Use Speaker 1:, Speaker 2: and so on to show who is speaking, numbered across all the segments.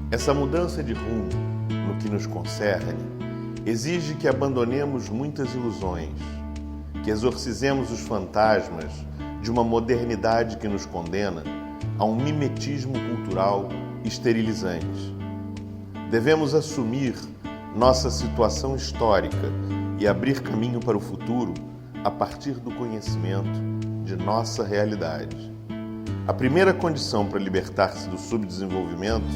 Speaker 1: Essa mudança de rumo, no que nos concerne, exige que abandonemos muitas ilusões, que exorcizemos os fantasmas de uma modernidade que nos condena a um mimetismo cultural esterilizante. Devemos assumir nossa situação histórica e abrir caminho para o futuro a partir do conhecimento de nossa realidade. A primeira condição para libertar-se do subdesenvolvimento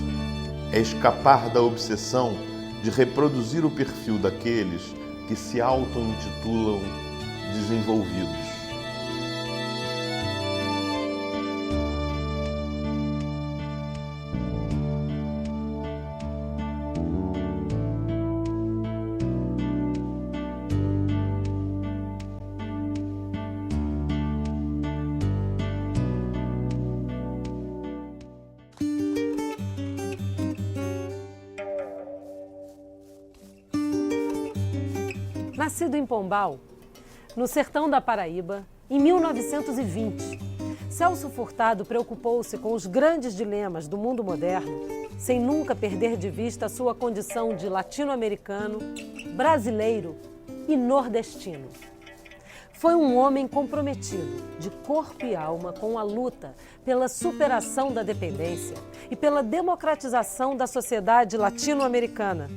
Speaker 1: é escapar da obsessão de reproduzir o perfil daqueles que se auto-intitulam desenvolvidos.
Speaker 2: Nascido em Pombal, no sertão da Paraíba, em 1920, Celso Furtado preocupou-se com os grandes dilemas do mundo moderno, sem nunca perder de vista a sua condição de latino-americano, brasileiro e nordestino. Foi um homem comprometido, de corpo e alma, com a luta pela superação da dependência e pela democratização da sociedade latino-americana.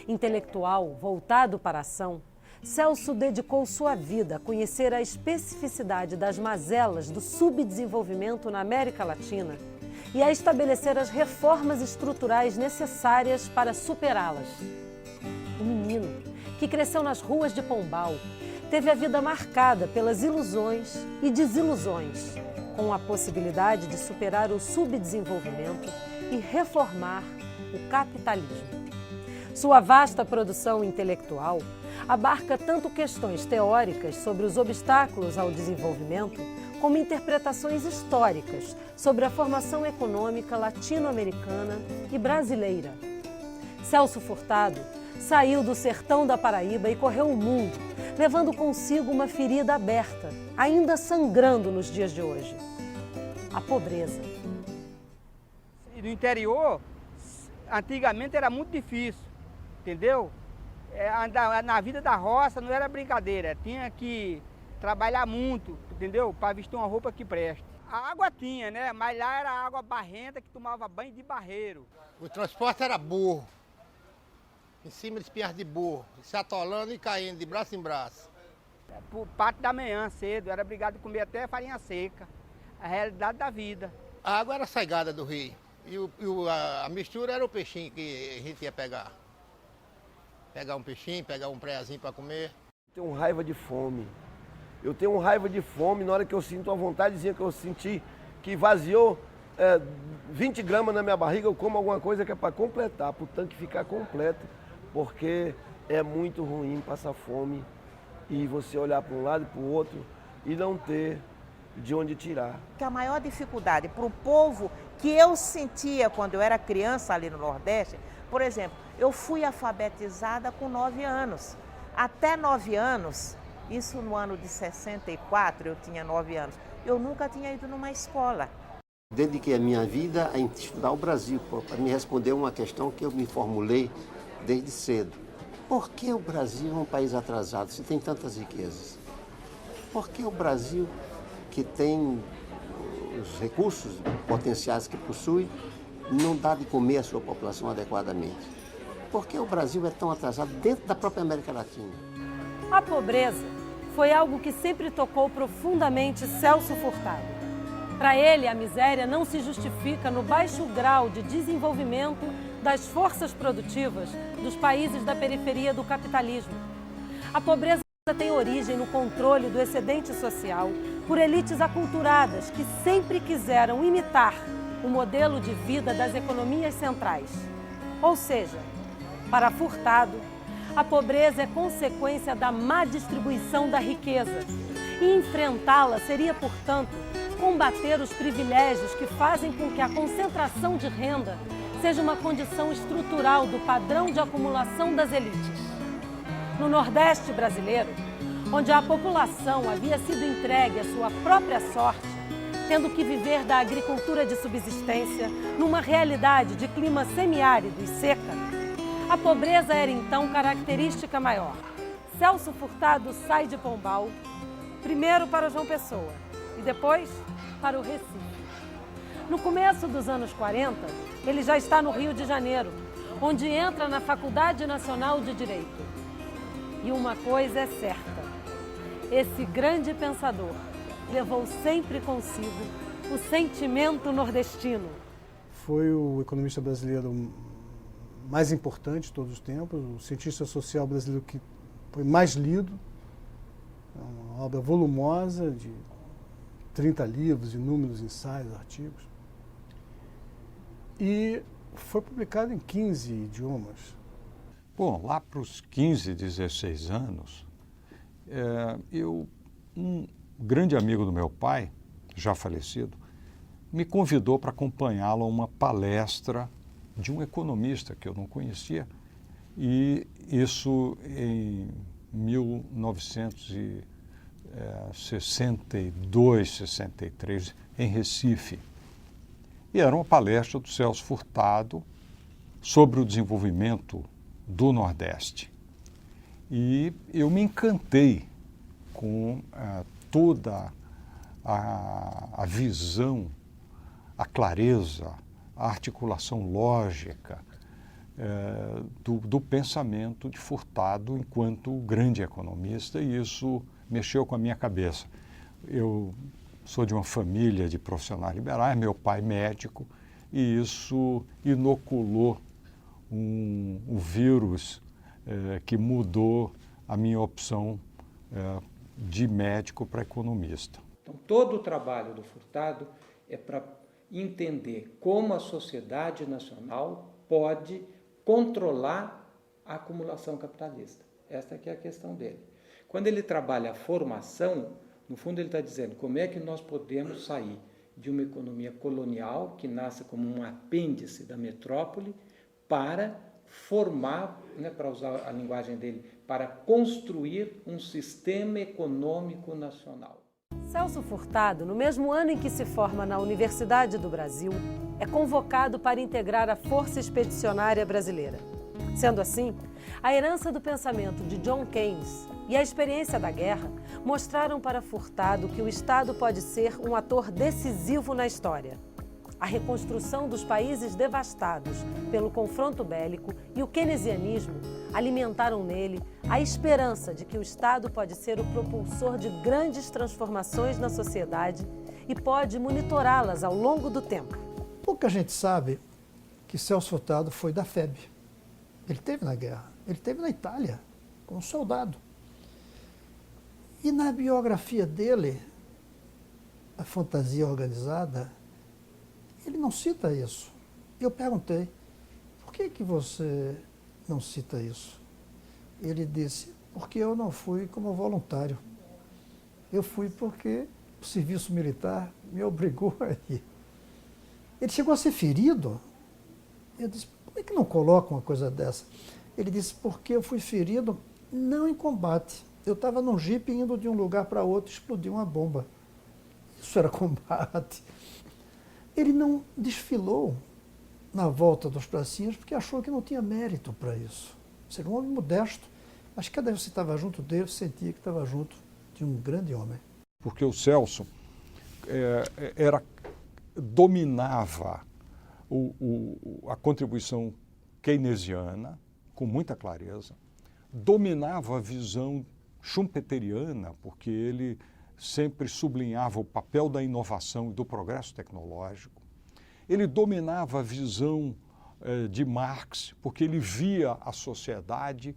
Speaker 2: Intelectual voltado para a ação, Celso dedicou sua vida a conhecer a especificidade das mazelas do subdesenvolvimento na América Latina e a estabelecer as reformas estruturais necessárias para superá-las. O menino, que cresceu nas ruas de Pombal, teve a vida marcada pelas ilusões e desilusões, com a possibilidade de superar o subdesenvolvimento e reformar o capitalismo. Sua vasta produção intelectual abarca tanto questões teóricas sobre os obstáculos ao desenvolvimento, como interpretações históricas sobre a formação econômica latino-americana e brasileira. Celso Furtado saiu do sertão da Paraíba e correu o mundo, levando consigo uma ferida aberta, ainda sangrando nos dias de hoje: a pobreza.
Speaker 3: No interior, antigamente era muito difícil. Entendeu? Na vida da roça não era brincadeira, tinha que trabalhar muito, entendeu? Para vestir uma roupa que presta. A água tinha, né? Mas lá era água barrenta que tomava banho de barreiro.
Speaker 4: O transporte era burro, em cima de espinhas de burro, se atolando e caindo de braço em braço.
Speaker 3: Por parte da manhã, cedo, era obrigado a comer até farinha seca, a realidade da vida.
Speaker 4: A água era saigada do rio e a mistura era o peixinho que a gente ia pegar. Pegar um peixinho, pegar um preazinho para comer.
Speaker 5: Eu tenho raiva de fome. Eu tenho raiva de fome na hora que eu sinto uma vontadezinha que eu senti que vaziou 20 gramas na minha barriga, eu como alguma coisa que é para completar, para o tanque ficar completo, porque é muito ruim passar fome e você olhar para um lado e para o outro e não ter de onde tirar.
Speaker 6: A maior dificuldade para o povo que eu sentia quando eu era criança ali no Nordeste, por exemplo, eu fui alfabetizada com 9 anos. Até 9 anos, isso no ano de 64, eu tinha 9 anos, eu nunca tinha ido numa escola.
Speaker 7: Dediquei a minha vida a estudar o Brasil, para me responder uma questão que eu me formulei desde cedo. Por que o Brasil é um país atrasado se tem tantas riquezas? Por que o Brasil, que tem os recursos potenciais que possui, não dá de comer a sua população adequadamente? Por que o Brasil é tão atrasado dentro da própria América Latina?
Speaker 2: A pobreza foi algo que sempre tocou profundamente Celso Furtado. Para ele, a miséria não se justifica no baixo grau de desenvolvimento das forças produtivas dos países da periferia do capitalismo. A pobreza tem origem no controle do excedente social por elites aculturadas que sempre quiseram imitar o modelo de vida das economias centrais. Ou seja, para Furtado, a pobreza é consequência da má distribuição da riqueza e enfrentá-la seria, portanto, combater os privilégios que fazem com que a concentração de renda seja uma condição estrutural do padrão de acumulação das elites. No Nordeste brasileiro, onde a população havia sido entregue à sua própria sorte, tendo que viver da agricultura de subsistência numa realidade de clima semiárido e seca, a pobreza era então característica maior. Celso Furtado sai de Pombal, primeiro para João Pessoa e depois para o Recife. No começo dos anos 40, ele já está no Rio de Janeiro, onde entra na Faculdade Nacional de Direito. E uma coisa é certa, esse grande pensador levou sempre consigo o sentimento nordestino.
Speaker 8: Foi o economista brasileiro mais importante de todos os tempos, o cientista social brasileiro que foi mais lido, uma obra volumosa de 30 livros, inúmeros ensaios, artigos. E foi publicado em 15 idiomas.
Speaker 9: Bom, lá para os 15, 16 anos, um grande amigo do meu pai, já falecido, me convidou para acompanhá-lo a uma palestra de um economista que eu não conhecia, e isso em 1962, 63, em Recife. E era uma palestra do Celso Furtado sobre o desenvolvimento do Nordeste. E eu me encantei com toda a visão, a clareza, a articulação lógica do pensamento de Furtado enquanto grande economista, e isso mexeu com a minha cabeça. Eu sou de uma família de profissionais liberais, meu pai médico, e isso inoculou um vírus que mudou a minha opção de médico para economista.
Speaker 10: Então, todo o trabalho do Furtado é para entender como a sociedade nacional pode controlar a acumulação capitalista. Esta que é a questão dele. Quando ele trabalha a formação, no fundo ele está dizendo como é que nós podemos sair de uma economia colonial, que nasce como um apêndice da metrópole, para formar, para usar a linguagem dele, para construir um sistema econômico nacional.
Speaker 2: Celso Furtado, no mesmo ano em que se forma na Universidade do Brasil, é convocado para integrar a Força Expedicionária Brasileira. Sendo assim, a herança do pensamento de John Keynes e a experiência da guerra mostraram para Furtado que o Estado pode ser um ator decisivo na história. A reconstrução dos países devastados pelo confronto bélico e o keynesianismo alimentaram nele a esperança de que o Estado pode ser o propulsor de grandes transformações na sociedade e pode monitorá-las ao longo do tempo.
Speaker 11: Pouca gente sabe que Celso Furtado foi da FEB. Ele esteve na guerra, ele esteve na Itália como soldado. E na biografia dele, A Fantasia Organizada, ele não cita isso. Eu perguntei, por que você não cita isso? Ele disse, porque eu não fui como voluntário. Eu fui porque o serviço militar me obrigou a ir. Ele chegou a ser ferido. Eu disse, por que não coloca uma coisa dessa? Ele disse, porque eu fui ferido não em combate. Eu estava num jipe indo de um lugar para outro, explodiu uma bomba. Isso era combate. Ele não desfilou na volta dos pracinhas porque achou que não tinha mérito para isso. Seria um homem modesto, mas cada vez que você estava junto dele, sentia que estava junto de um grande homem.
Speaker 9: Porque o Celso dominava a contribuição keynesiana com muita clareza, dominava a visão schumpeteriana, porque ele sempre sublinhava o papel da inovação e do progresso tecnológico. Ele dominava a visão de Marx, porque ele via a sociedade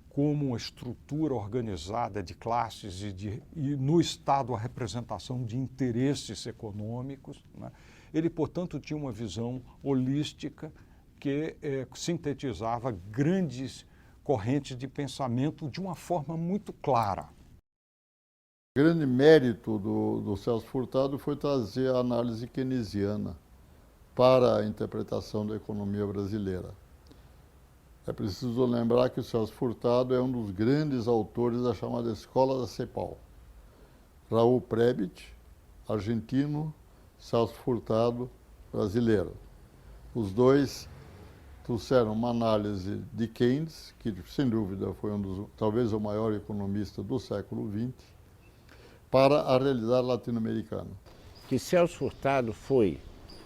Speaker 9: como uma estrutura organizada de classes e no Estado a representação de interesses econômicos, né? Ele, portanto, tinha uma visão holística que sintetizava grandes correntes de pensamento de uma forma muito clara.
Speaker 12: O grande mérito do Celso Furtado foi trazer a análise keynesiana para a interpretação da economia brasileira. É preciso lembrar que o Celso Furtado é um dos grandes autores da chamada Escola da CEPAL. Raul Prebisch argentino, Celso Furtado, brasileiro. Os dois trouxeram uma análise de Keynes, que sem dúvida foi talvez o maior economista do século XX, para a realidade latino-americana.
Speaker 13: Que Celso Furtado foi,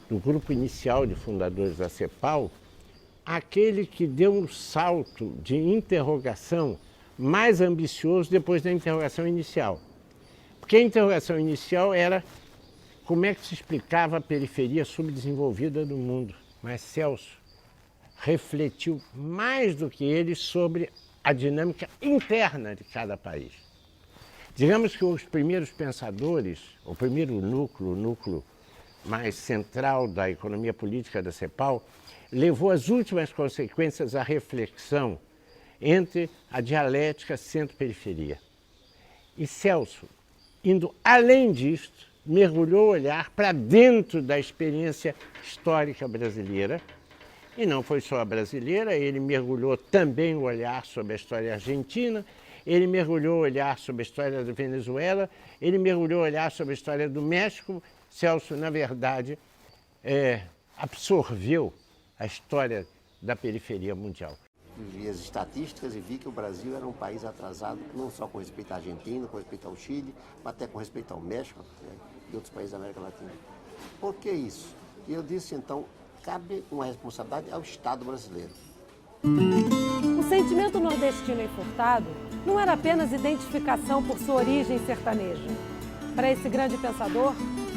Speaker 13: do grupo inicial de fundadores da CEPAL, aquele que deu um salto de interrogação mais ambicioso depois da interrogação inicial. Porque a interrogação inicial era como é que se explicava a periferia subdesenvolvida do mundo. Mas Celso refletiu mais do que ele sobre a dinâmica interna de cada país. Digamos que os primeiros pensadores, o primeiro núcleo, o núcleo mais central da economia política da CEPAL, levou às últimas consequências a reflexão entre a dialética centro-periferia. E Celso, indo além disto, mergulhou o olhar para dentro da experiência histórica brasileira. E não foi só a brasileira, ele mergulhou também o olhar sobre a história argentina, ele mergulhou o olhar sobre a história da Venezuela, ele mergulhou o olhar sobre a história do México. Celso, na verdade, absorveu a história da periferia mundial.
Speaker 7: Vi as estatísticas e vi que o Brasil era um país atrasado, não só com respeito à Argentina, com respeito ao Chile, mas até com respeito ao México, né, e outros países da América Latina. Por que isso? E eu disse, então, cabe uma responsabilidade ao Estado brasileiro.
Speaker 2: O sentimento nordestino em Furtado não era apenas identificação por sua origem sertaneja. Para esse grande pensador,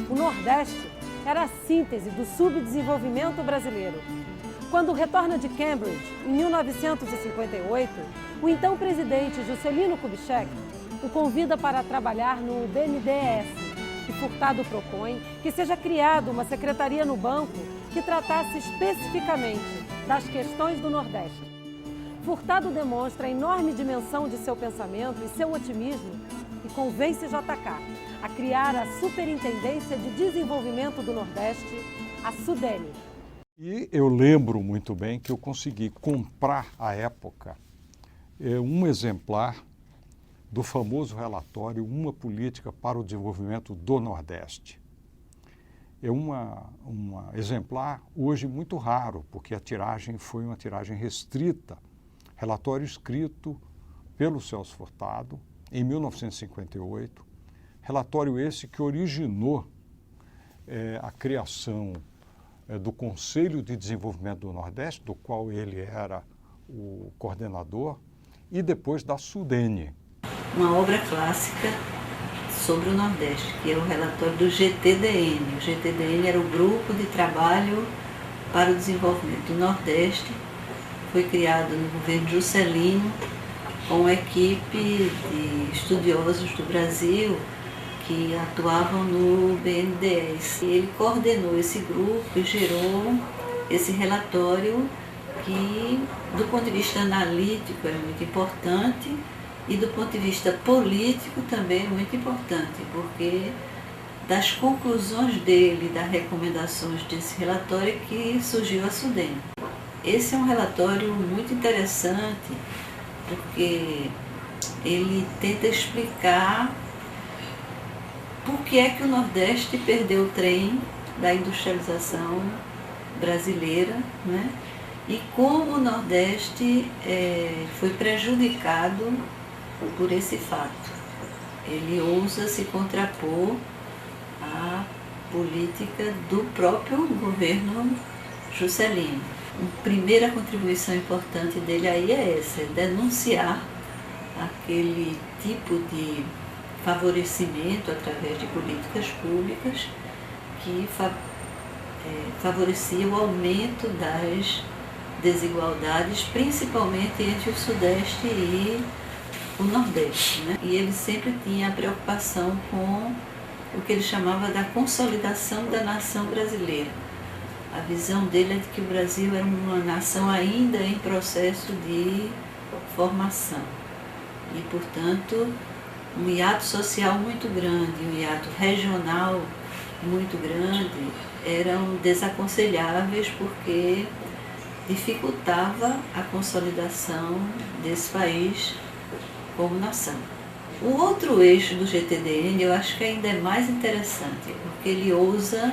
Speaker 2: o Nordeste era a síntese do subdesenvolvimento brasileiro. Quando retorna de Cambridge, em 1958, o então presidente Juscelino Kubitschek o convida para trabalhar no BNDES, e Furtado propõe que seja criada uma secretaria no banco que tratasse especificamente das questões do Nordeste. Furtado demonstra a enorme dimensão de seu pensamento e seu otimismo e convence JK a criar a Superintendência de Desenvolvimento do Nordeste, a SUDENE.
Speaker 9: E eu lembro muito bem que eu consegui comprar, à época, um exemplar do famoso relatório Uma Política para o Desenvolvimento do Nordeste. É um exemplar hoje muito raro, porque a tiragem foi uma tiragem restrita. Relatório escrito pelo Celso Furtado em 1958. Relatório esse que originou a criação do Conselho de Desenvolvimento do Nordeste, do qual ele era o coordenador, e depois da SUDENE.
Speaker 14: Uma obra clássica sobre o Nordeste, que é o relatório do GTDN. O GTDN era o Grupo de Trabalho para o Desenvolvimento do Nordeste. Foi criado no governo Juscelino, com uma equipe de estudiosos do Brasil que atuavam no BNDES. Ele coordenou esse grupo e gerou esse relatório que, do ponto de vista analítico, é muito importante e do ponto de vista político também é muito importante, porque das conclusões dele, das recomendações desse relatório que surgiu a SUDENE. Esse é um relatório muito interessante, porque ele tenta explicar por que é que o Nordeste perdeu o trem da industrialização brasileira, né? E como o Nordeste foi prejudicado por esse fato. Ele ousa se contrapor à política do próprio governo Juscelino. A primeira contribuição importante dele aí é essa, é denunciar aquele tipo de favorecimento através de políticas públicas que favorecia o aumento das desigualdades, principalmente entre o Sudeste e o Nordeste, né? E ele sempre tinha a preocupação com o que ele chamava da consolidação da nação brasileira. A visão dele é de que o Brasil era uma nação ainda em processo de formação e, portanto, um hiato social muito grande, um hiato regional muito grande eram desaconselháveis porque dificultava a consolidação desse país como nação. O outro eixo do GTDN eu acho que ainda é mais interessante, porque ele ousa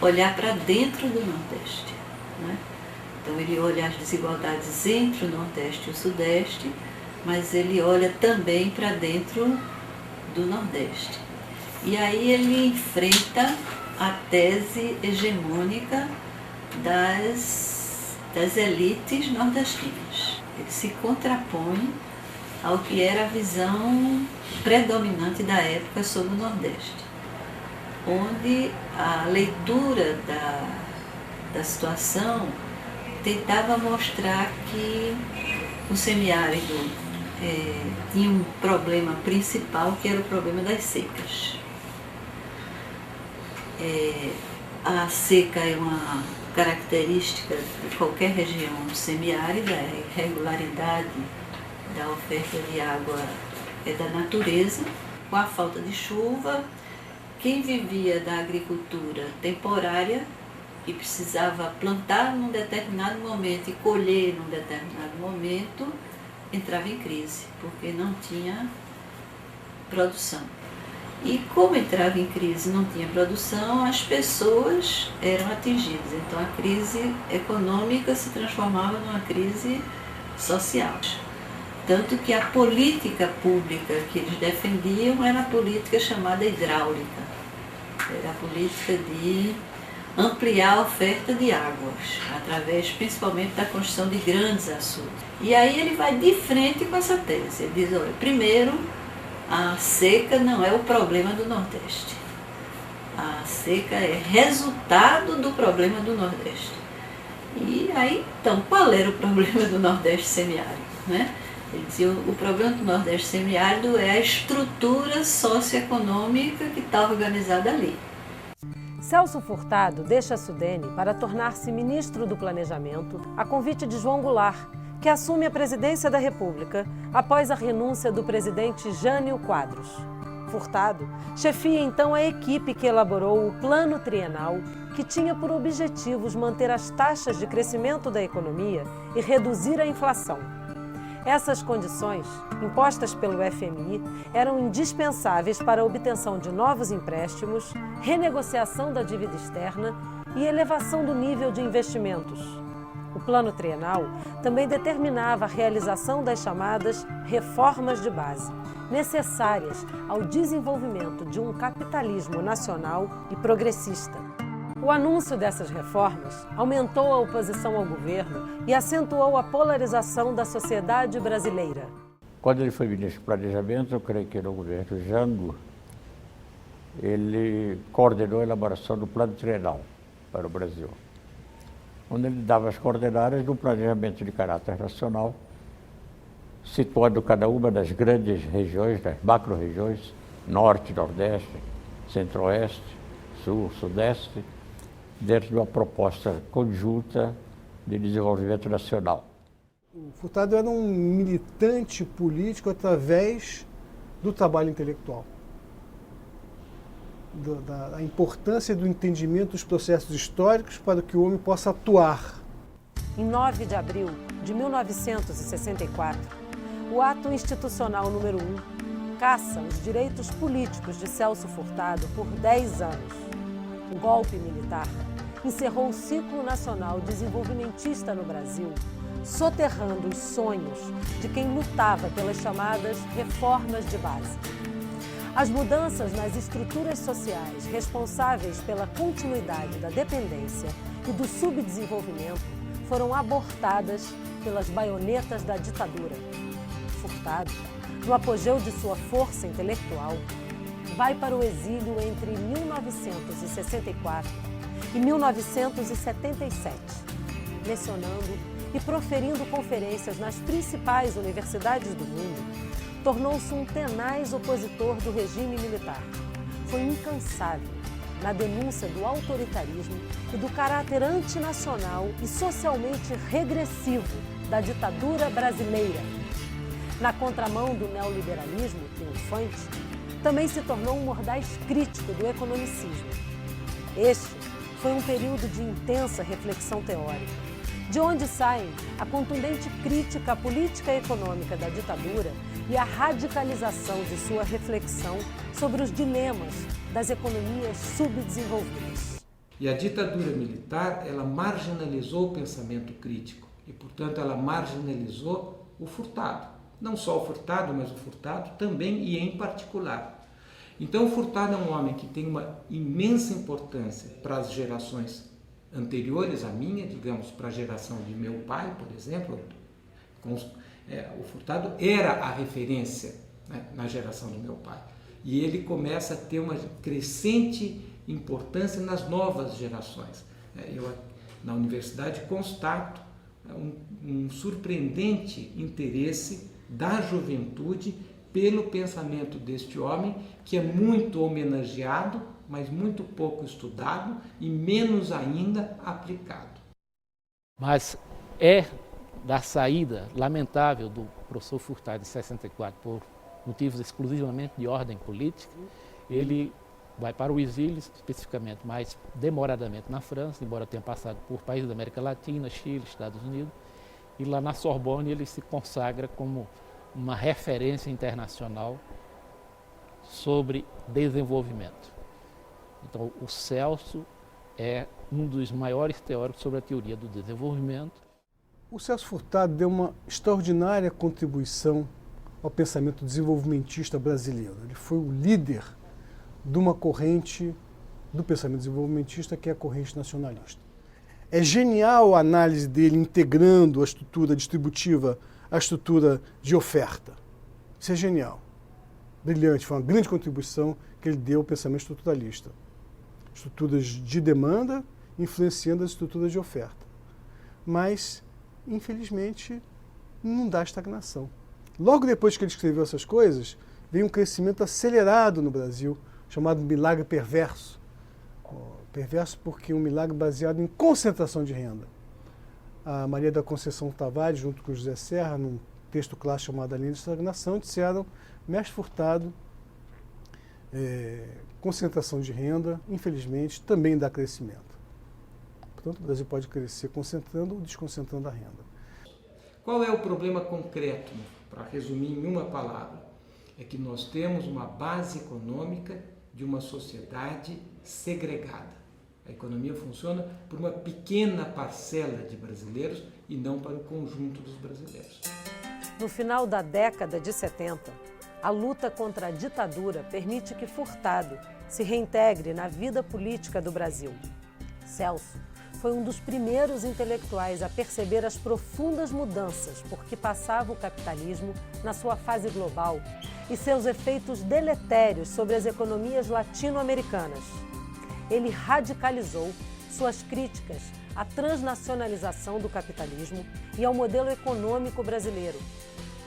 Speaker 14: olhar para dentro do Nordeste, né? Então ele olha as desigualdades entre o Nordeste e o Sudeste, mas ele olha também para dentro do Nordeste. E aí ele enfrenta a tese hegemônica das elites nordestinas. Ele se contrapõe ao que era a visão predominante da época sobre o Nordeste, onde a leitura da situação tentava mostrar que o semiárido tinha um problema principal, que era o problema das secas. A seca é uma característica de qualquer região semiárida, a irregularidade da oferta de água é da natureza. Com a falta de chuva, quem vivia da agricultura temporária e precisava plantar num determinado momento e colher num determinado momento, entrava em crise, porque não tinha produção. E como entrava em crise e não tinha produção, as pessoas eram atingidas. Então a crise econômica se transformava numa crise social. Tanto que a política pública que eles defendiam era a política chamada hidráulica. Era a política de ampliar a oferta de águas, através principalmente da construção de grandes açudes. E aí ele vai de frente com essa tese. Ele diz, olha, primeiro, a seca não é o problema do Nordeste. A seca é resultado do problema do Nordeste. E aí, então, qual era o problema do Nordeste semiárido, né? Ele dizia, o problema do Nordeste semiárido é a estrutura socioeconômica que está organizada ali.
Speaker 2: Celso Furtado deixa a Sudene para tornar-se ministro do Planejamento a convite de João Goulart, que assume a presidência da República após a renúncia do presidente Jânio Quadros. Furtado chefia então a equipe que elaborou o Plano Trienal, que tinha por objetivos manter as taxas de crescimento da economia e reduzir a inflação. Essas condições, impostas pelo FMI, eram indispensáveis para a obtenção de novos empréstimos, renegociação da dívida externa e elevação do nível de investimentos. O Plano Trienal também determinava a realização das chamadas reformas de base, necessárias ao desenvolvimento de um capitalismo nacional e progressista. O anúncio dessas reformas aumentou a oposição ao governo e acentuou a polarização da sociedade brasileira.
Speaker 15: Quando ele foi ministro do Planejamento, eu creio que no governo Jango, ele coordenou a elaboração do Plano Trienal para o Brasil, onde ele dava as coordenadas do planejamento de caráter nacional, situando cada uma das grandes regiões, das macro-regiões, Norte, Nordeste, Centro-Oeste, Sul, Sudeste, dentro de uma proposta conjunta de desenvolvimento nacional.
Speaker 8: O Furtado era um militante político através do trabalho intelectual, da importância do entendimento dos processos históricos para que o homem possa atuar.
Speaker 2: Em 9 de abril de 1964, o ato institucional número 1 caça os direitos políticos de Celso Furtado por 10 anos. O golpe militar encerrou o ciclo nacional desenvolvimentista no Brasil, soterrando os sonhos de quem lutava pelas chamadas reformas de base. As mudanças nas estruturas sociais responsáveis pela continuidade da dependência e do subdesenvolvimento foram abortadas pelas baionetas da ditadura. Furtado, no apogeu de sua força intelectual, vai para o exílio entre 1964 e 1977, lecionando e proferindo conferências nas principais universidades do mundo. Tornou-se um tenaz opositor do regime militar. Foi incansável na denúncia do autoritarismo e do caráter antinacional e socialmente regressivo da ditadura brasileira. Na contramão do neoliberalismo triunfante, também se tornou um mordaz crítico do economicismo. Este foi um período de intensa reflexão teórica, De onde saem a contundente crítica à política econômica da ditadura e a radicalização de sua reflexão sobre os dilemas das economias subdesenvolvidas.
Speaker 10: E a ditadura militar, ela marginalizou o pensamento crítico e, portanto, ela marginalizou o Furtado. Não só o Furtado, mas o Furtado também e em particular. Então, o Furtado é um homem que tem uma imensa importância para as gerações anteriores à minha, digamos, para a geração de meu pai, por exemplo. O Furtado era a referência, né, na geração do meu pai. E ele começa a ter uma crescente importância nas novas gerações. Eu, na universidade, constato um surpreendente interesse da juventude pelo pensamento deste homem, que é muito homenageado, mas muito pouco estudado e menos ainda aplicado.
Speaker 16: Mas é da saída lamentável do professor Furtado em 64 por motivos exclusivamente de ordem política. Ele vai para o exílio, especificamente mais demoradamente na França, embora tenha passado por países da América Latina, Chile, Estados Unidos, e lá na Sorbonne ele se consagra como uma referência internacional sobre desenvolvimento. Então, o Celso é um dos maiores teóricos sobre a teoria do desenvolvimento.
Speaker 8: O Celso Furtado deu uma extraordinária contribuição ao pensamento desenvolvimentista brasileiro. Ele foi o líder de uma corrente do pensamento desenvolvimentista, que é a corrente nacionalista. É genial a análise dele integrando a estrutura distributiva à estrutura de oferta. Isso é genial. Brilhante, foi uma grande contribuição que ele deu ao pensamento estruturalista. Estruturas de demanda influenciando as estruturas de oferta. Mas, infelizmente, não dá estagnação. Logo depois que ele escreveu essas coisas, veio um crescimento acelerado no Brasil, chamado milagre perverso. Perverso porque é um milagre baseado em concentração de renda. A Maria da Conceição Tavares, junto com o José Serra, num texto clássico chamado A Linha de Estagnação, disseram: mestre Furtado, concentração de renda, infelizmente, também dá crescimento. Portanto, o Brasil pode crescer concentrando ou desconcentrando a renda.
Speaker 10: Qual é o problema concreto, para resumir em uma palavra? É que nós temos uma base econômica de uma sociedade segregada. A economia funciona por uma pequena parcela de brasileiros e não para o conjunto dos brasileiros.
Speaker 2: No final da década de 70, a luta contra a ditadura permite que Furtado se reintegre na vida política do Brasil. Celso foi um dos primeiros intelectuais a perceber as profundas mudanças por que passava o capitalismo na sua fase global e seus efeitos deletérios sobre as economias latino-americanas. Ele radicalizou suas críticas à transnacionalização do capitalismo e ao modelo econômico brasileiro.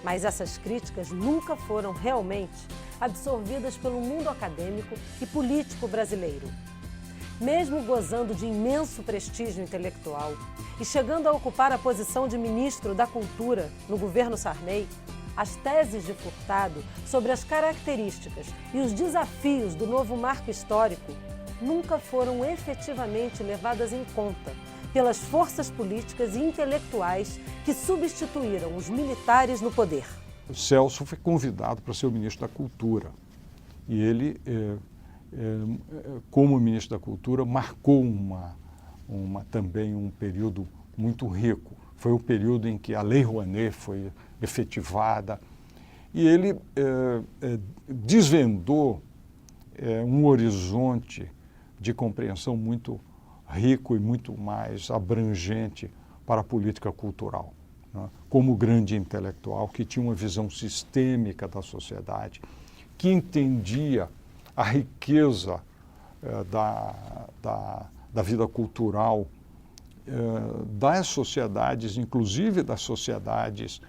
Speaker 2: Mas essas críticas nunca foram realmente absorvidas pelo mundo acadêmico e político brasileiro. Mesmo gozando de imenso prestígio intelectual e chegando a ocupar a posição de ministro da Cultura no governo Sarney, as teses de Furtado sobre as características e os desafios do novo marco histórico nunca foram efetivamente levadas em conta pelas forças políticas e intelectuais que substituíram os militares no poder.
Speaker 9: O Celso foi convidado para ser o ministro da Cultura e ele, como ministro da Cultura, marcou também um período muito rico. Foi o período em que a Lei Rouanet foi efetivada e ele desvendou um horizonte de compreensão muito rico e muito mais abrangente para a política cultural, né? Como grande intelectual que tinha uma visão sistêmica da sociedade, que entendia a riqueza da vida cultural das sociedades, inclusive das sociedades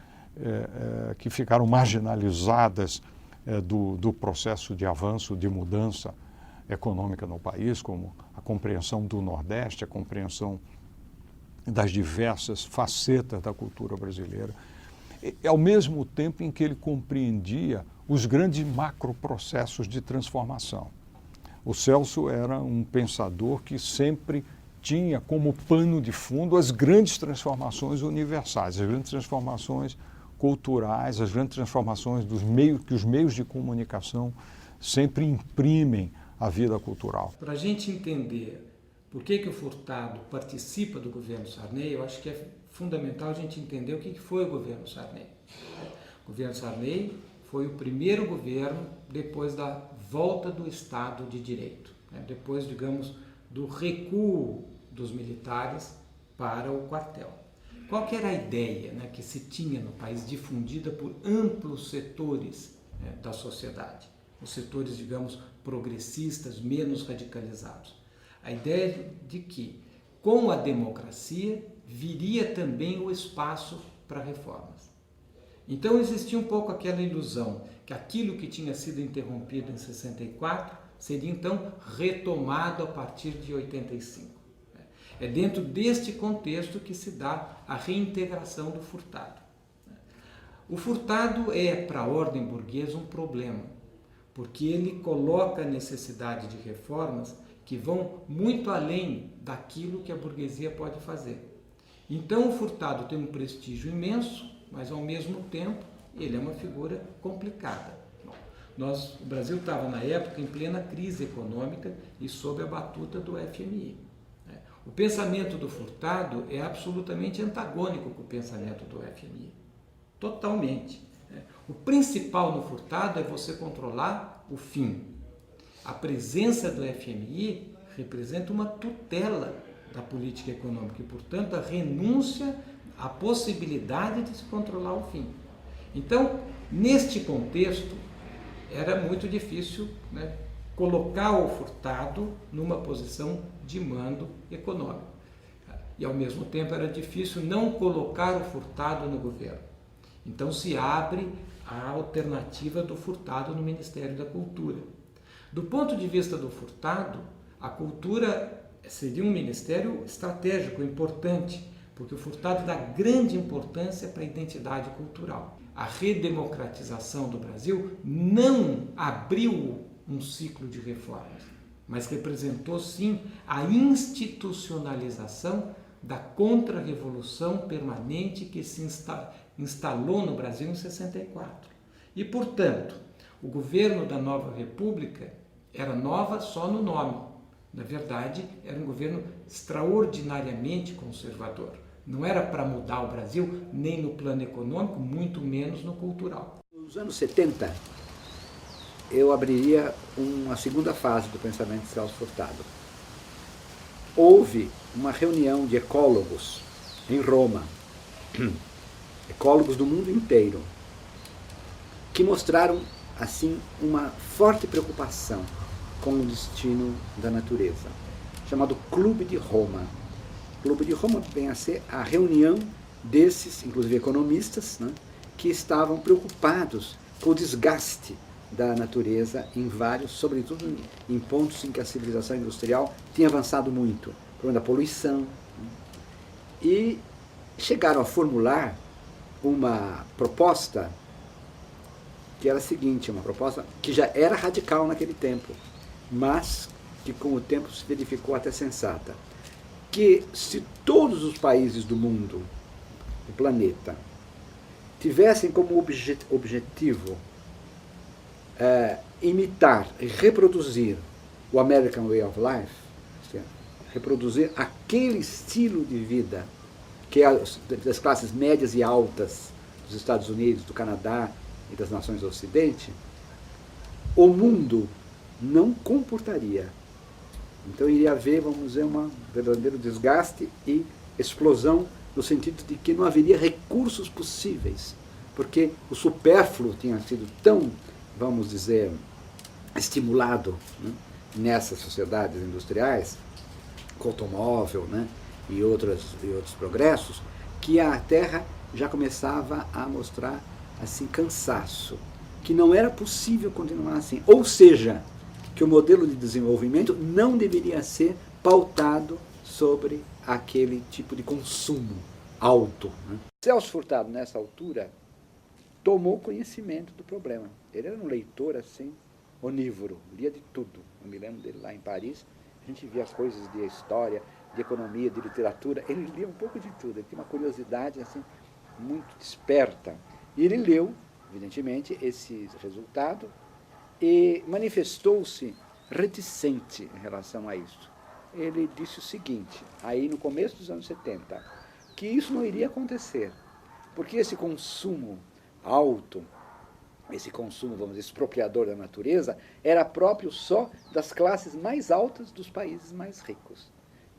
Speaker 9: que ficaram marginalizadas do processo de avanço, de mudança econômica no país, como a compreensão do Nordeste, a compreensão das diversas facetas da cultura brasileira, ao mesmo tempo em que ele compreendia os grandes macroprocessos de transformação. O Celso era um pensador que sempre tinha como pano de fundo as grandes transformações universais, as grandes transformações culturais, as grandes transformações que os meios de comunicação sempre imprimem à vida cultural.
Speaker 10: Para a gente entender por que o Furtado participa do governo Sarney, eu acho que é fundamental a gente entender o que foi o governo Sarney. O governo Sarney foi o primeiro governo depois da volta do Estado de Direito, depois, digamos, do recuo dos militares para o quartel. Qual que era a ideia que se tinha no país, difundida por amplos setores da sociedade? Os setores, digamos, progressistas, menos radicalizados. A ideia de que, com a democracia, viria também o espaço para reformas. Então existia um pouco aquela ilusão que aquilo que tinha sido interrompido em 64 seria então retomado a partir de 85. É dentro deste contexto que se dá a reintegração do Furtado. O Furtado é, para a ordem burguesa, um problema, porque ele coloca a necessidade de reformas que vão muito além daquilo que a burguesia pode fazer. Então o Furtado tem um prestígio imenso, mas ao mesmo tempo ele é uma figura complicada. O Brasil estava na época em plena crise econômica e sob a batuta do FMI. O pensamento do Furtado é absolutamente antagônico com o pensamento do FMI. Totalmente. O principal no Furtado é você controlar o fim. A presença do FMI representa uma tutela da política econômica e, portanto, a renúncia à possibilidade de se controlar o fim. Então, neste contexto, era muito difícil colocar o Furtado numa posição de mando econômico. E, ao mesmo tempo, era difícil não colocar o Furtado no governo. Então, se abre a alternativa do Furtado no Ministério da Cultura. Do ponto de vista do Furtado, a cultura seria um ministério estratégico, importante, porque o Furtado dá grande importância para a identidade cultural. A redemocratização do Brasil não abriu um ciclo de reformas, mas representou, sim, a institucionalização da contra-revolução permanente que se instalou no Brasil em 64. E, portanto, o governo da Nova República era nova só no nome. Na verdade, era um governo extraordinariamente conservador. Não era para mudar o Brasil, nem no plano econômico, muito menos no cultural.
Speaker 17: Nos anos 70, eu abriria uma segunda fase do pensamento de Celso Furtado. Houve uma reunião de ecólogos em Roma, ecólogos do mundo inteiro, que mostraram, assim, uma forte preocupação com o destino da natureza, chamado Clube de Roma. O Clube de Roma vem a ser a reunião desses, inclusive economistas, que estavam preocupados com o desgaste da natureza em vários, sobretudo em pontos em que a civilização industrial tinha avançado muito, o problema da poluição. E chegaram a formular uma proposta que era a seguinte, uma proposta que já era radical naquele tempo, mas que com o tempo se verificou até sensata, que se todos os países do mundo, do planeta, tivessem como objetivo imitar e reproduzir o American Way of Life, reproduzir aquele estilo de vida que é das classes médias e altas dos Estados Unidos, do Canadá e das nações do Ocidente, o mundo não comportaria. Então iria haver, vamos dizer, um verdadeiro desgaste e explosão, no sentido de que não haveria recursos possíveis, porque o supérfluo tinha sido tão, vamos dizer, estimulado nessas sociedades industriais, com o automóvel e outros progressos, que a Terra já começava a mostrar assim cansaço, que não era possível continuar assim. Ou seja, que o modelo de desenvolvimento não deveria ser pautado sobre aquele tipo de consumo alto. Celso Furtado, nessa altura, tomou conhecimento do problema. Ele era um leitor assim, onívoro, lia de tudo. Eu me lembro dele lá em Paris, a gente via as coisas de história, de economia, de literatura, ele lia um pouco de tudo, ele tinha uma curiosidade assim, muito desperta. E ele leu, evidentemente, esse resultado e manifestou-se reticente em relação a isso. Ele disse o seguinte, aí no começo dos anos 70, que isso não iria acontecer, porque esse consumo alto, esse consumo, vamos dizer, expropriador da natureza, era próprio só das classes mais altas dos países mais ricos,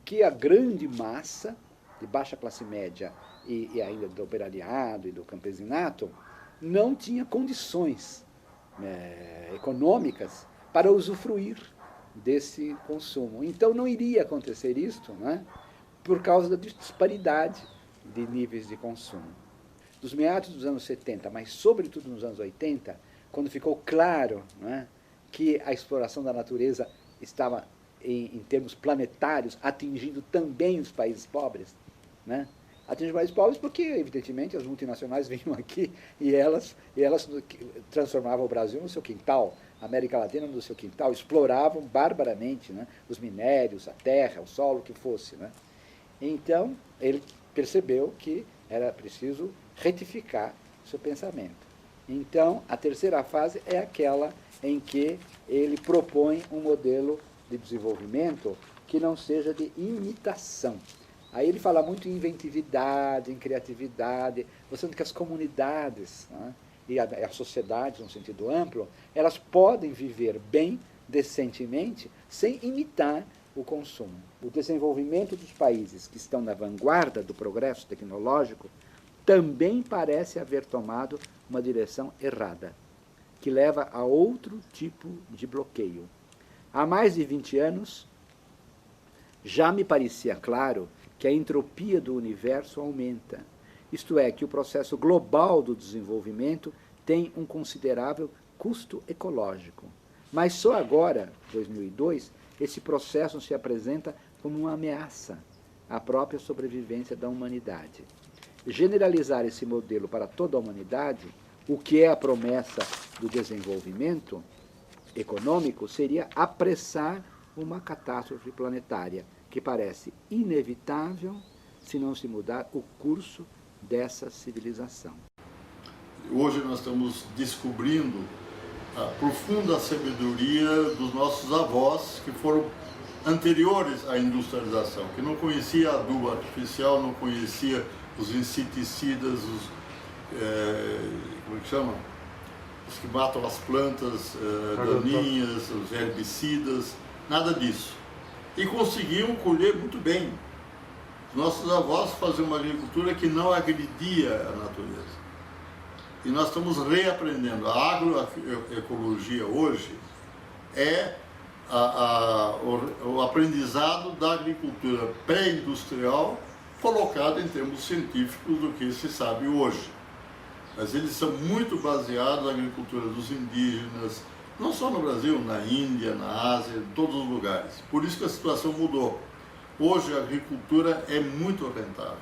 Speaker 17: que a grande massa de baixa classe média e ainda do operariado e do campesinato não tinha condições econômicas para usufruir desse consumo. Então não iria acontecer isto, né, por causa da disparidade de níveis de consumo. Dos meados dos anos 70, mas sobretudo nos anos 80, quando ficou claro, né, que a exploração da natureza estava, em termos planetários, atingindo também os países pobres, né? Atingindo os países pobres porque, evidentemente, as multinacionais vinham aqui e elas transformavam o Brasil no seu quintal, a América Latina no seu quintal, exploravam barbaramente, né, os minérios, a terra, o solo, o que fosse, né? Então, ele percebeu que era preciso retificar seu pensamento. Então, a terceira fase é aquela em que ele propõe um modelo de desenvolvimento que não seja de imitação. Aí ele fala muito em inventividade, em criatividade, mostrando que as comunidades, né, e a sociedade, no sentido amplo, elas podem viver bem, decentemente, sem imitar o consumo. O desenvolvimento dos países que estão na vanguarda do progresso tecnológico também parece haver tomado uma direção errada, que leva a outro tipo de bloqueio. Há mais de 20 anos, já me parecia claro que a entropia do universo aumenta, isto é, que o processo global do desenvolvimento tem um considerável custo ecológico. Mas só agora, 2002, esse processo se apresenta como uma ameaça à própria sobrevivência da humanidade. Generalizar esse modelo para toda a humanidade, o que é a promessa do desenvolvimento econômico, seria apressar uma catástrofe planetária, que parece inevitável se não se mudar o curso dessa civilização.
Speaker 12: Hoje nós estamos descobrindo a profunda sabedoria dos nossos avós, que foram anteriores à industrialização, que não conhecia adubo artificial, não conhecia os inseticidas, como é que chama? Os que matam as plantas daninhas, os herbicidas, nada disso. E conseguiam colher muito bem. Nossos avós faziam uma agricultura que não agredia a natureza. E nós estamos reaprendendo. A agroecologia hoje é o aprendizado da agricultura pré-industrial colocado em termos científicos do que se sabe hoje. Mas eles são muito baseados na agricultura dos indígenas, não só no Brasil, na Índia, na Ásia, em todos os lugares. Por isso que a situação mudou. Hoje a agricultura é muito rentável,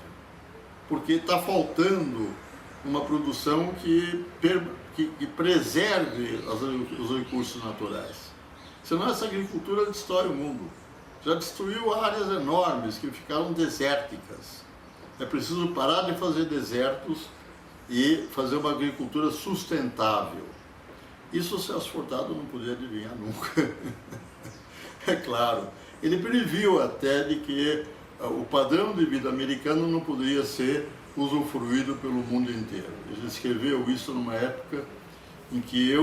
Speaker 12: porque está faltando uma produção que preserve os recursos naturais. Senão essa agricultura destrói o mundo. Já destruiu áreas enormes que ficaram desérticas. É preciso parar de fazer desertos e fazer uma agricultura sustentável. Isso o Celso Furtado não podia adivinhar nunca. É claro. Ele previu até de que o padrão de vida americano não poderia ser usufruído pelo mundo inteiro. Ele escreveu isso numa época em que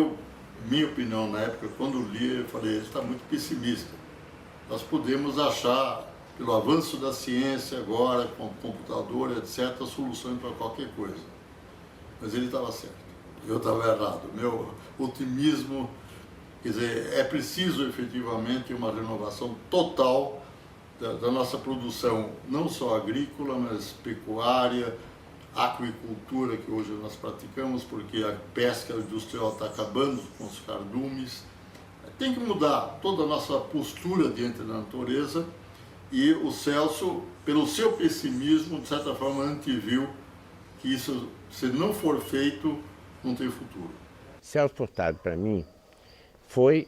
Speaker 12: minha opinião na época, quando li, eu falei, ele está muito pessimista. Nós podemos achar, pelo avanço da ciência agora, com computador, etc., soluções para qualquer coisa. Mas ele estava certo, eu estava errado. Meu otimismo, quer dizer, é preciso efetivamente uma renovação total da nossa produção, não só agrícola, mas pecuária, aquicultura, que hoje nós praticamos, porque a pesca industrial está acabando com os cardumes. Tem que mudar toda a nossa postura diante da natureza, e o Celso, pelo seu pessimismo, de certa forma, anteviu que isso, se não for feito, não tem futuro.
Speaker 13: Celso Furtado, para mim, foi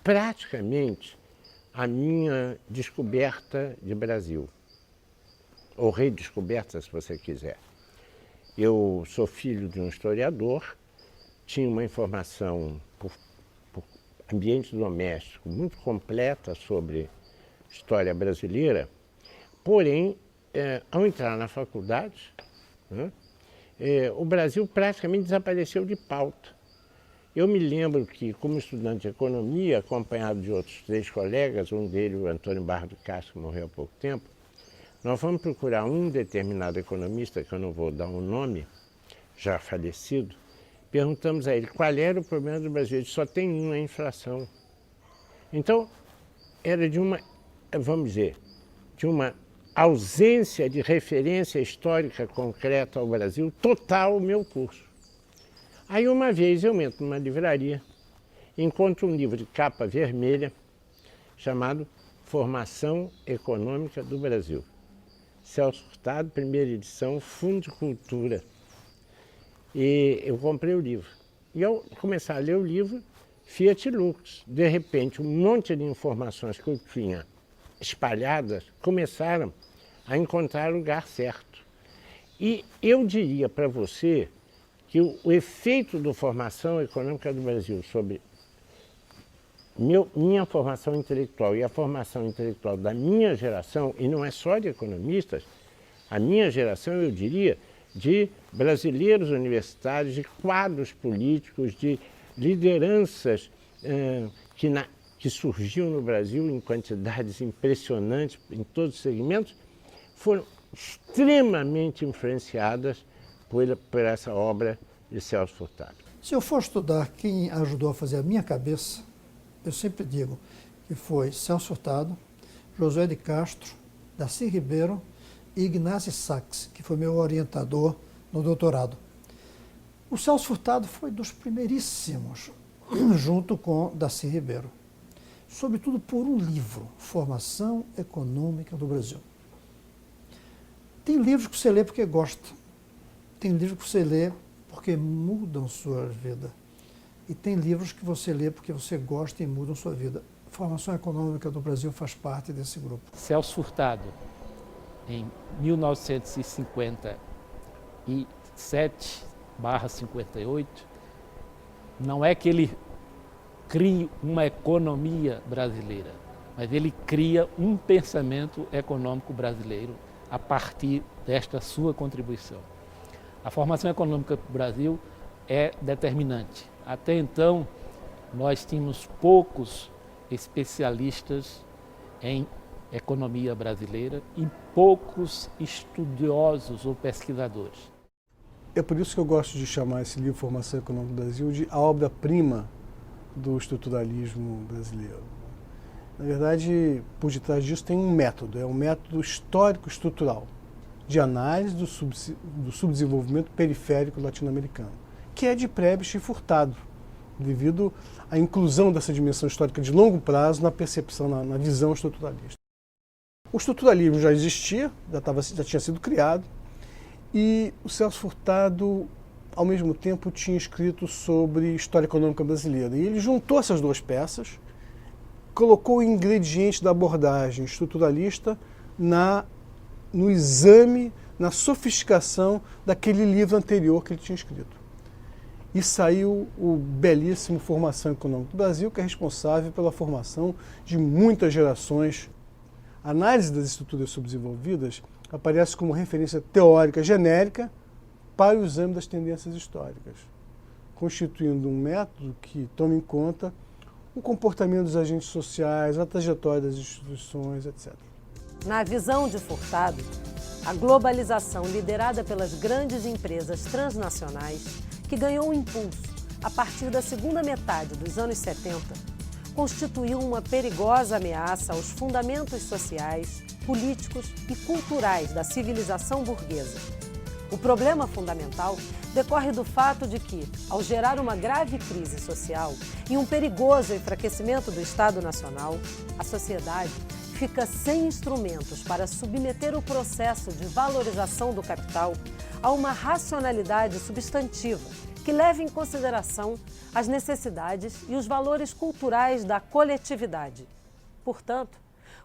Speaker 13: praticamente a minha descoberta de Brasil, ou redescoberta, se você quiser. Eu sou filho de um historiador, tinha uma informação por ambiente doméstico muito completa sobre história brasileira, porém, ao entrar na faculdade, né, o Brasil praticamente desapareceu de pauta. Eu me lembro que, como estudante de economia, acompanhado de outros 3 colegas, um deles, o Antônio Barra do Castro, que morreu há pouco tempo, nós fomos procurar um determinado economista, que eu não vou dar um nome, já falecido, perguntamos a ele qual era o problema do Brasil. Ele só tem uma, a inflação. Então, era de uma, vamos dizer, de uma ausência de referência histórica concreta ao Brasil total o meu curso. Aí uma vez eu entro numa livraria, encontro um livro de capa vermelha chamado Formação Econômica do Brasil. Celso Furtado, primeira edição, Fundo de Cultura. E eu comprei o livro. E ao começar a ler o livro, Fiat Lux. De repente, um monte de informações que eu tinha espalhadas começaram a encontrar o lugar certo. E eu diria para você que o efeito da formação econômica do Brasil sobre minha formação intelectual e a formação intelectual da minha geração, e não é só de economistas, a minha geração, eu diria, de brasileiros universitários, de quadros políticos, de lideranças que surgiam no Brasil em quantidades impressionantes em todos os segmentos, foram extremamente influenciadas por essa obra de Celso Furtado.
Speaker 11: Se eu for estudar quem ajudou a fazer a minha cabeça, eu sempre digo que foi Celso Furtado, Josué de Castro, Darcy Ribeiro e Ignacio Sachs, que foi meu orientador no doutorado. O Celso Furtado foi dos primeiríssimos, junto com Darcy Ribeiro, sobretudo por um livro, Formação Econômica do Brasil. Tem livros que você lê porque gosta, tem livros que você lê porque mudam sua vida, e tem livros que você lê porque você gosta e mudam sua vida. A Formação Econômica do Brasil faz parte desse grupo.
Speaker 16: Celso Furtado, em 1957/58, não é que ele crie uma economia brasileira, mas ele cria um pensamento econômico brasileiro a partir desta sua contribuição. A formação econômica do Brasil é determinante. Até então, nós tínhamos poucos especialistas em economia brasileira e poucos estudiosos ou pesquisadores.
Speaker 8: É por isso que eu gosto de chamar esse livro Formação Econômica do Brasil de a obra-prima do estruturalismo brasileiro. Na verdade, por detrás disso tem um método, é um método histórico-estrutural de análise do subdesenvolvimento periférico latino-americano, que é de Prebisch e Furtado, devido à inclusão dessa dimensão histórica de longo prazo na percepção, na visão estruturalista. O estruturalismo já existia, já tinha sido criado, e o Celso Furtado, ao mesmo tempo, tinha escrito sobre história econômica brasileira. E ele juntou essas duas peças, colocou o ingrediente da abordagem estruturalista no exame, na sofisticação daquele livro anterior que ele tinha escrito. E saiu o belíssimo Formação Econômica do Brasil, que é responsável pela formação de muitas gerações. A análise das estruturas subdesenvolvidas aparece como referência teórica genérica para o exame das tendências históricas, constituindo um método que toma em conta o comportamento dos agentes sociais, a trajetória das instituições, etc.
Speaker 2: Na visão de Furtado, a globalização liderada pelas grandes empresas transnacionais, que ganhou um impulso a partir da segunda metade dos anos 70, constituiu uma perigosa ameaça aos fundamentos sociais, políticos e culturais da civilização burguesa. O problema fundamental decorre do fato de que, ao gerar uma grave crise social e um perigoso enfraquecimento do Estado Nacional, a sociedade fica sem instrumentos para submeter o processo de valorização do capital a uma racionalidade substantiva que leve em consideração as necessidades e os valores culturais da coletividade. Portanto,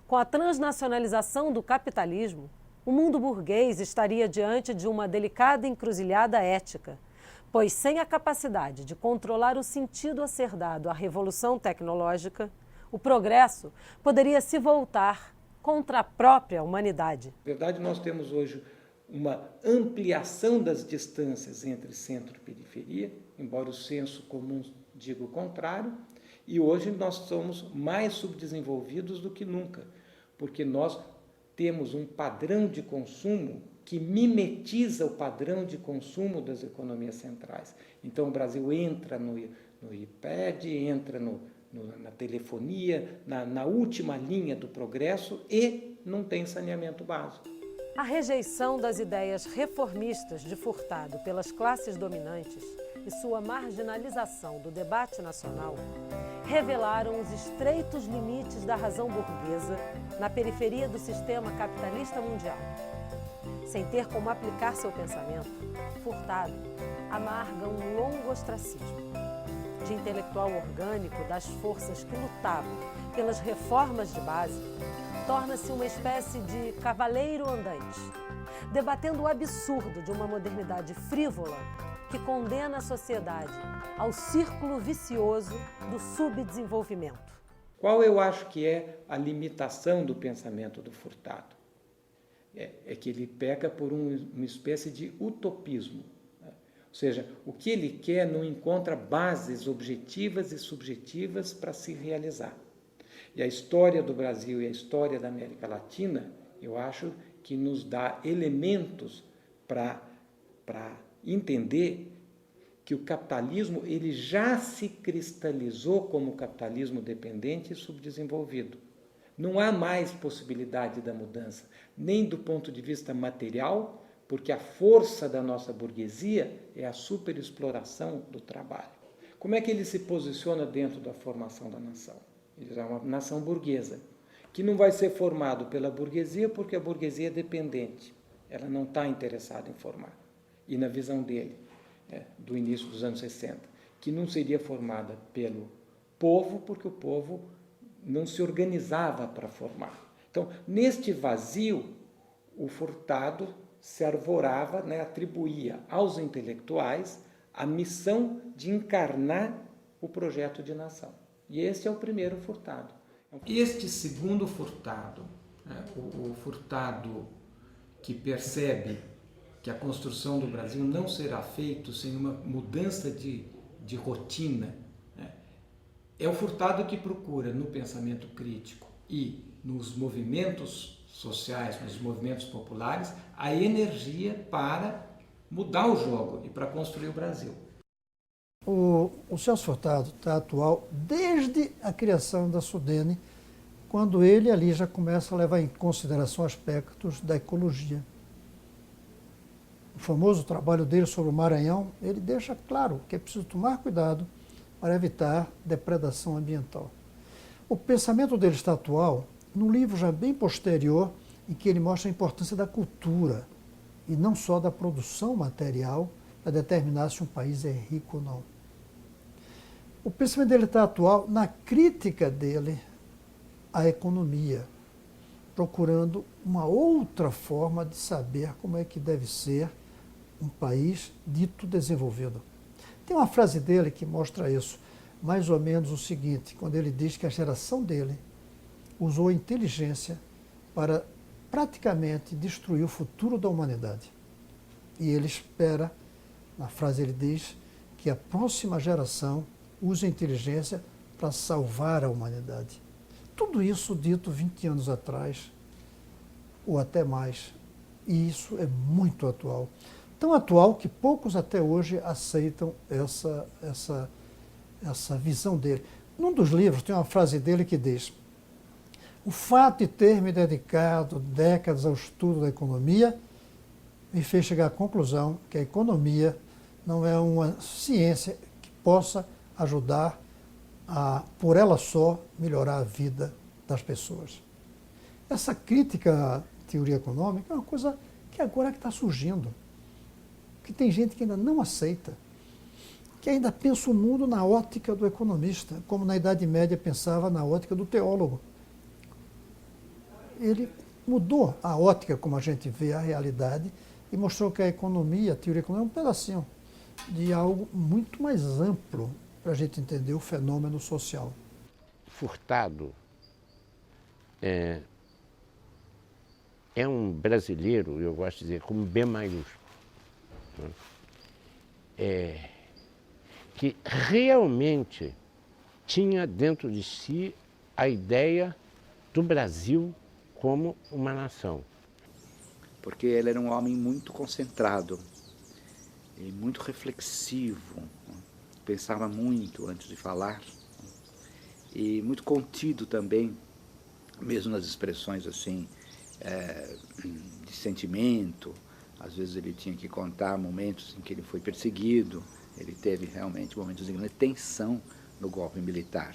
Speaker 2: com a transnacionalização do capitalismo, o mundo burguês estaria diante de uma delicada encruzilhada ética, pois sem a capacidade de controlar o sentido a ser dado à revolução tecnológica, o progresso poderia se voltar contra a própria humanidade.
Speaker 10: Na verdade, nós temos hoje uma ampliação das distâncias entre centro e periferia, embora o senso comum diga o contrário, e hoje nós somos mais subdesenvolvidos do que nunca, porque nós temos um padrão de consumo que mimetiza o padrão de consumo das economias centrais. Então, o Brasil entra no iPad, entra na telefonia, na última linha do progresso e não tem saneamento básico.
Speaker 2: A rejeição das ideias reformistas de Furtado pelas classes dominantes e sua marginalização do debate nacional revelaram os estreitos limites da razão burguesa na periferia do sistema capitalista mundial. Sem ter como aplicar seu pensamento, Furtado amarga um longo ostracismo. De intelectual orgânico das forças que lutavam pelas reformas de base, torna-se uma espécie de cavaleiro andante, debatendo o absurdo de uma modernidade frívola que condena a sociedade ao círculo vicioso do subdesenvolvimento.
Speaker 10: Qual eu acho que é a limitação do pensamento do Furtado? É que ele peca por uma espécie de utopismo. Ou seja, o que ele quer não encontra bases objetivas e subjetivas para se realizar. E a história do Brasil e a história da América Latina, eu acho que nos dá elementos para entender que o capitalismo ele já se cristalizou como capitalismo dependente e subdesenvolvido. Não há mais possibilidade da mudança, nem do ponto de vista material, porque a força da nossa burguesia é a superexploração do trabalho. Como é que ele se posiciona dentro da formação da nação? Ele é uma nação burguesa, que não vai ser formado pela burguesia porque a burguesia é dependente. Ela não está interessada em formar. E na visão dele, do início dos anos 60, que não seria formada pelo povo porque o povo não se organizava para formar. Então, neste vazio, o Furtado se arvorava, atribuía aos intelectuais a missão de encarnar o projeto de nação. E esse é o primeiro Furtado. Este segundo Furtado, o Furtado que percebe que a construção do Brasil não será feita sem uma mudança de rotina, é o Furtado que procura no pensamento crítico e nos movimentos sociais, nos movimentos populares, a energia para mudar o jogo e para construir o Brasil.
Speaker 11: O Celso Furtado está atual desde a criação da SUDENE, quando ele ali já começa a levar em consideração aspectos da ecologia. O famoso trabalho dele sobre o Maranhão, ele deixa claro que é preciso tomar cuidado para evitar depredação ambiental. O pensamento dele está atual num livro já bem posterior, em que ele mostra a importância da cultura, e não só da produção material, para determinar se um país é rico ou não. O pensamento dele está atual na crítica dele à economia, procurando uma outra forma de saber como é que deve ser um país dito desenvolvido. Tem uma frase dele que mostra isso, mais ou menos o seguinte, quando ele diz que a geração dele usou a inteligência para praticamente destruir o futuro da humanidade. E ele espera, na frase ele diz, que a próxima geração use a inteligência para salvar a humanidade. Tudo isso dito 20 anos atrás, ou até mais, e isso é muito atual. Tão atual que poucos até hoje aceitam essa visão dele. Num dos livros tem uma frase dele que diz: o fato de ter me dedicado décadas ao estudo da economia me fez chegar à conclusão que a economia não é uma ciência que possa ajudar a, por ela só, melhorar a vida das pessoas. Essa crítica à teoria econômica é uma coisa que agora está surgindo, que tem gente que ainda não aceita, que ainda pensa o mundo na ótica do economista, como na Idade Média pensava na ótica do teólogo. ele mudou a ótica como a gente vê a realidade e mostrou que a economia, a teoria econômica, é um pedacinho de algo muito mais amplo para a gente entender o fenômeno social.
Speaker 13: Furtado é um brasileiro, eu gosto de dizer, com B maiúsculo, né? Que realmente tinha dentro de si a ideia do Brasil como uma nação.
Speaker 17: Porque ele era um homem muito concentrado e muito reflexivo, pensava muito antes de falar e muito contido também, mesmo nas expressões assim de sentimento. Às vezes ele tinha que contar momentos em que ele foi perseguido, ele teve realmente momentos de grande tensão no golpe militar.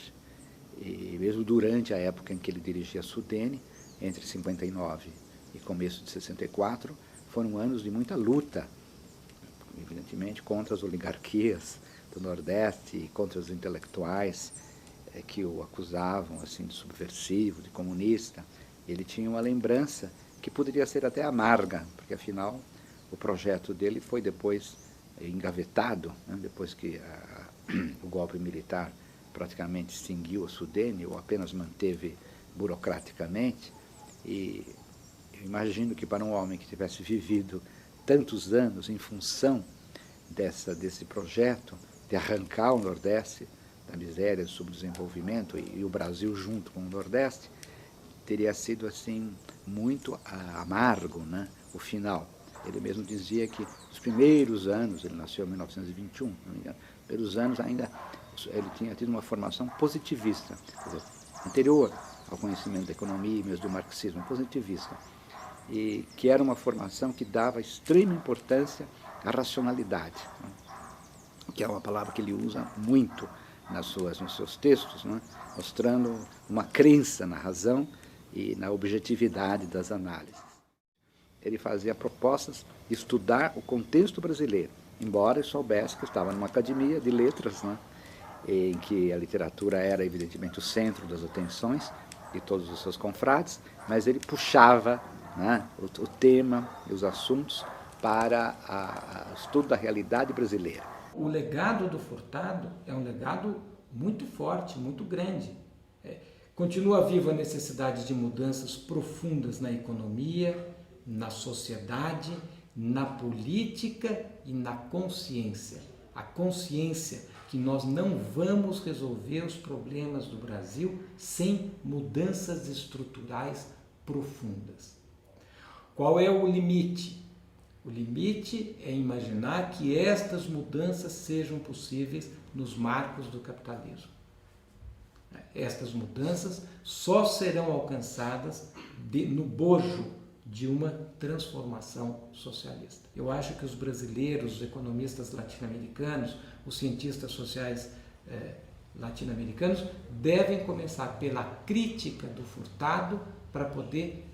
Speaker 17: E mesmo durante a época em que ele dirigia a Sudene, entre 59 e começo de 64, foram anos de muita luta, evidentemente contra as oligarquias do Nordeste e contra os intelectuais que o acusavam assim, de subversivo, de comunista. Ele tinha uma lembrança que poderia ser até amarga, porque afinal o projeto dele foi depois engavetado, né, depois que o golpe militar praticamente extinguiu a Sudene ou apenas manteve burocraticamente. E eu imagino que para um homem que tivesse vivido tantos anos em função desse projeto de arrancar o Nordeste da miséria, do subdesenvolvimento e o Brasil junto com o Nordeste, teria sido assim muito amargo, né, o final. Ele mesmo dizia que os primeiros anos, ele nasceu em 1921, não me engano, os primeiros anos ainda ele tinha tido uma formação positivista, quer dizer, anterior ao conhecimento da economia e mesmo do marxismo, positivista, e que era uma formação que dava extrema importância à racionalidade, né? Que é uma palavra que ele usa muito nos seus textos, né? Mostrando uma crença na razão e na objetividade das análises. Ele fazia propostas de estudar o contexto brasileiro, embora ele soubesse que estava numa academia de letras, né? Em que a literatura era evidentemente o centro das atenções de todos os seus confrades, mas ele puxava, né, o tema e os assuntos para o estudo da realidade brasileira.
Speaker 10: O legado do Furtado é um legado muito forte, muito grande. Continua viva a necessidade de mudanças profundas na economia, na sociedade, na política e na consciência. A consciência que nós não vamos resolver os problemas do Brasil sem mudanças estruturais profundas. Qual é o limite? O limite é imaginar que estas mudanças sejam possíveis nos marcos do capitalismo. Estas mudanças só serão alcançadas no bojo de uma transformação socialista. Eu acho que os brasileiros, os economistas latino-americanos, os cientistas sociais latino-americanos devem começar pela crítica do Furtado para poder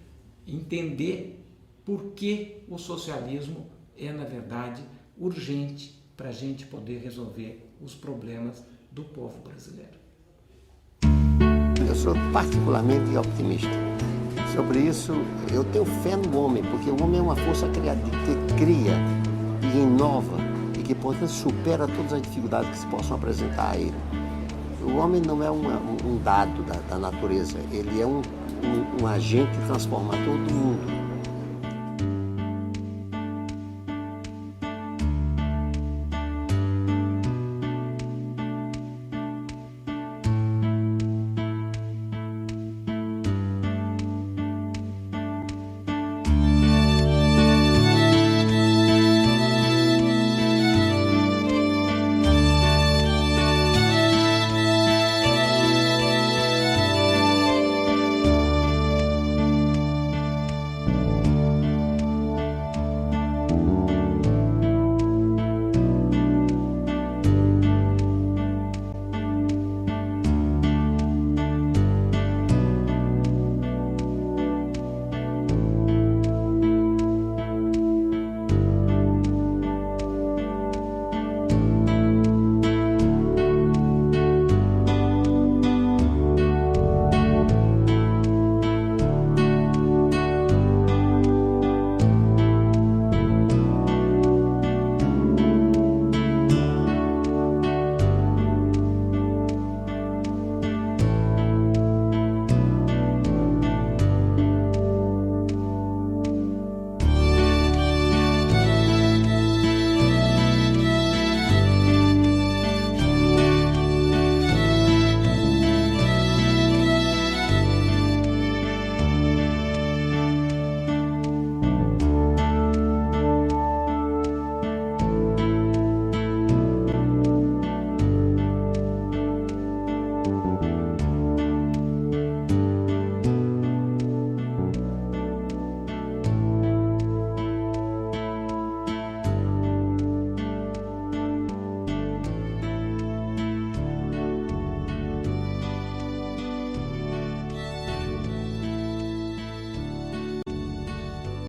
Speaker 10: entender por que o socialismo é, na verdade, urgente para a gente poder resolver os problemas do povo brasileiro.
Speaker 7: Eu sou particularmente optimista. Sobre isso, eu tenho fé no homem, porque o homem é uma força criativa que cria e inova e que, portanto, supera todas as dificuldades que se possam apresentar a ele. O homem não é um dado da natureza, ele é um agente transformador do mundo.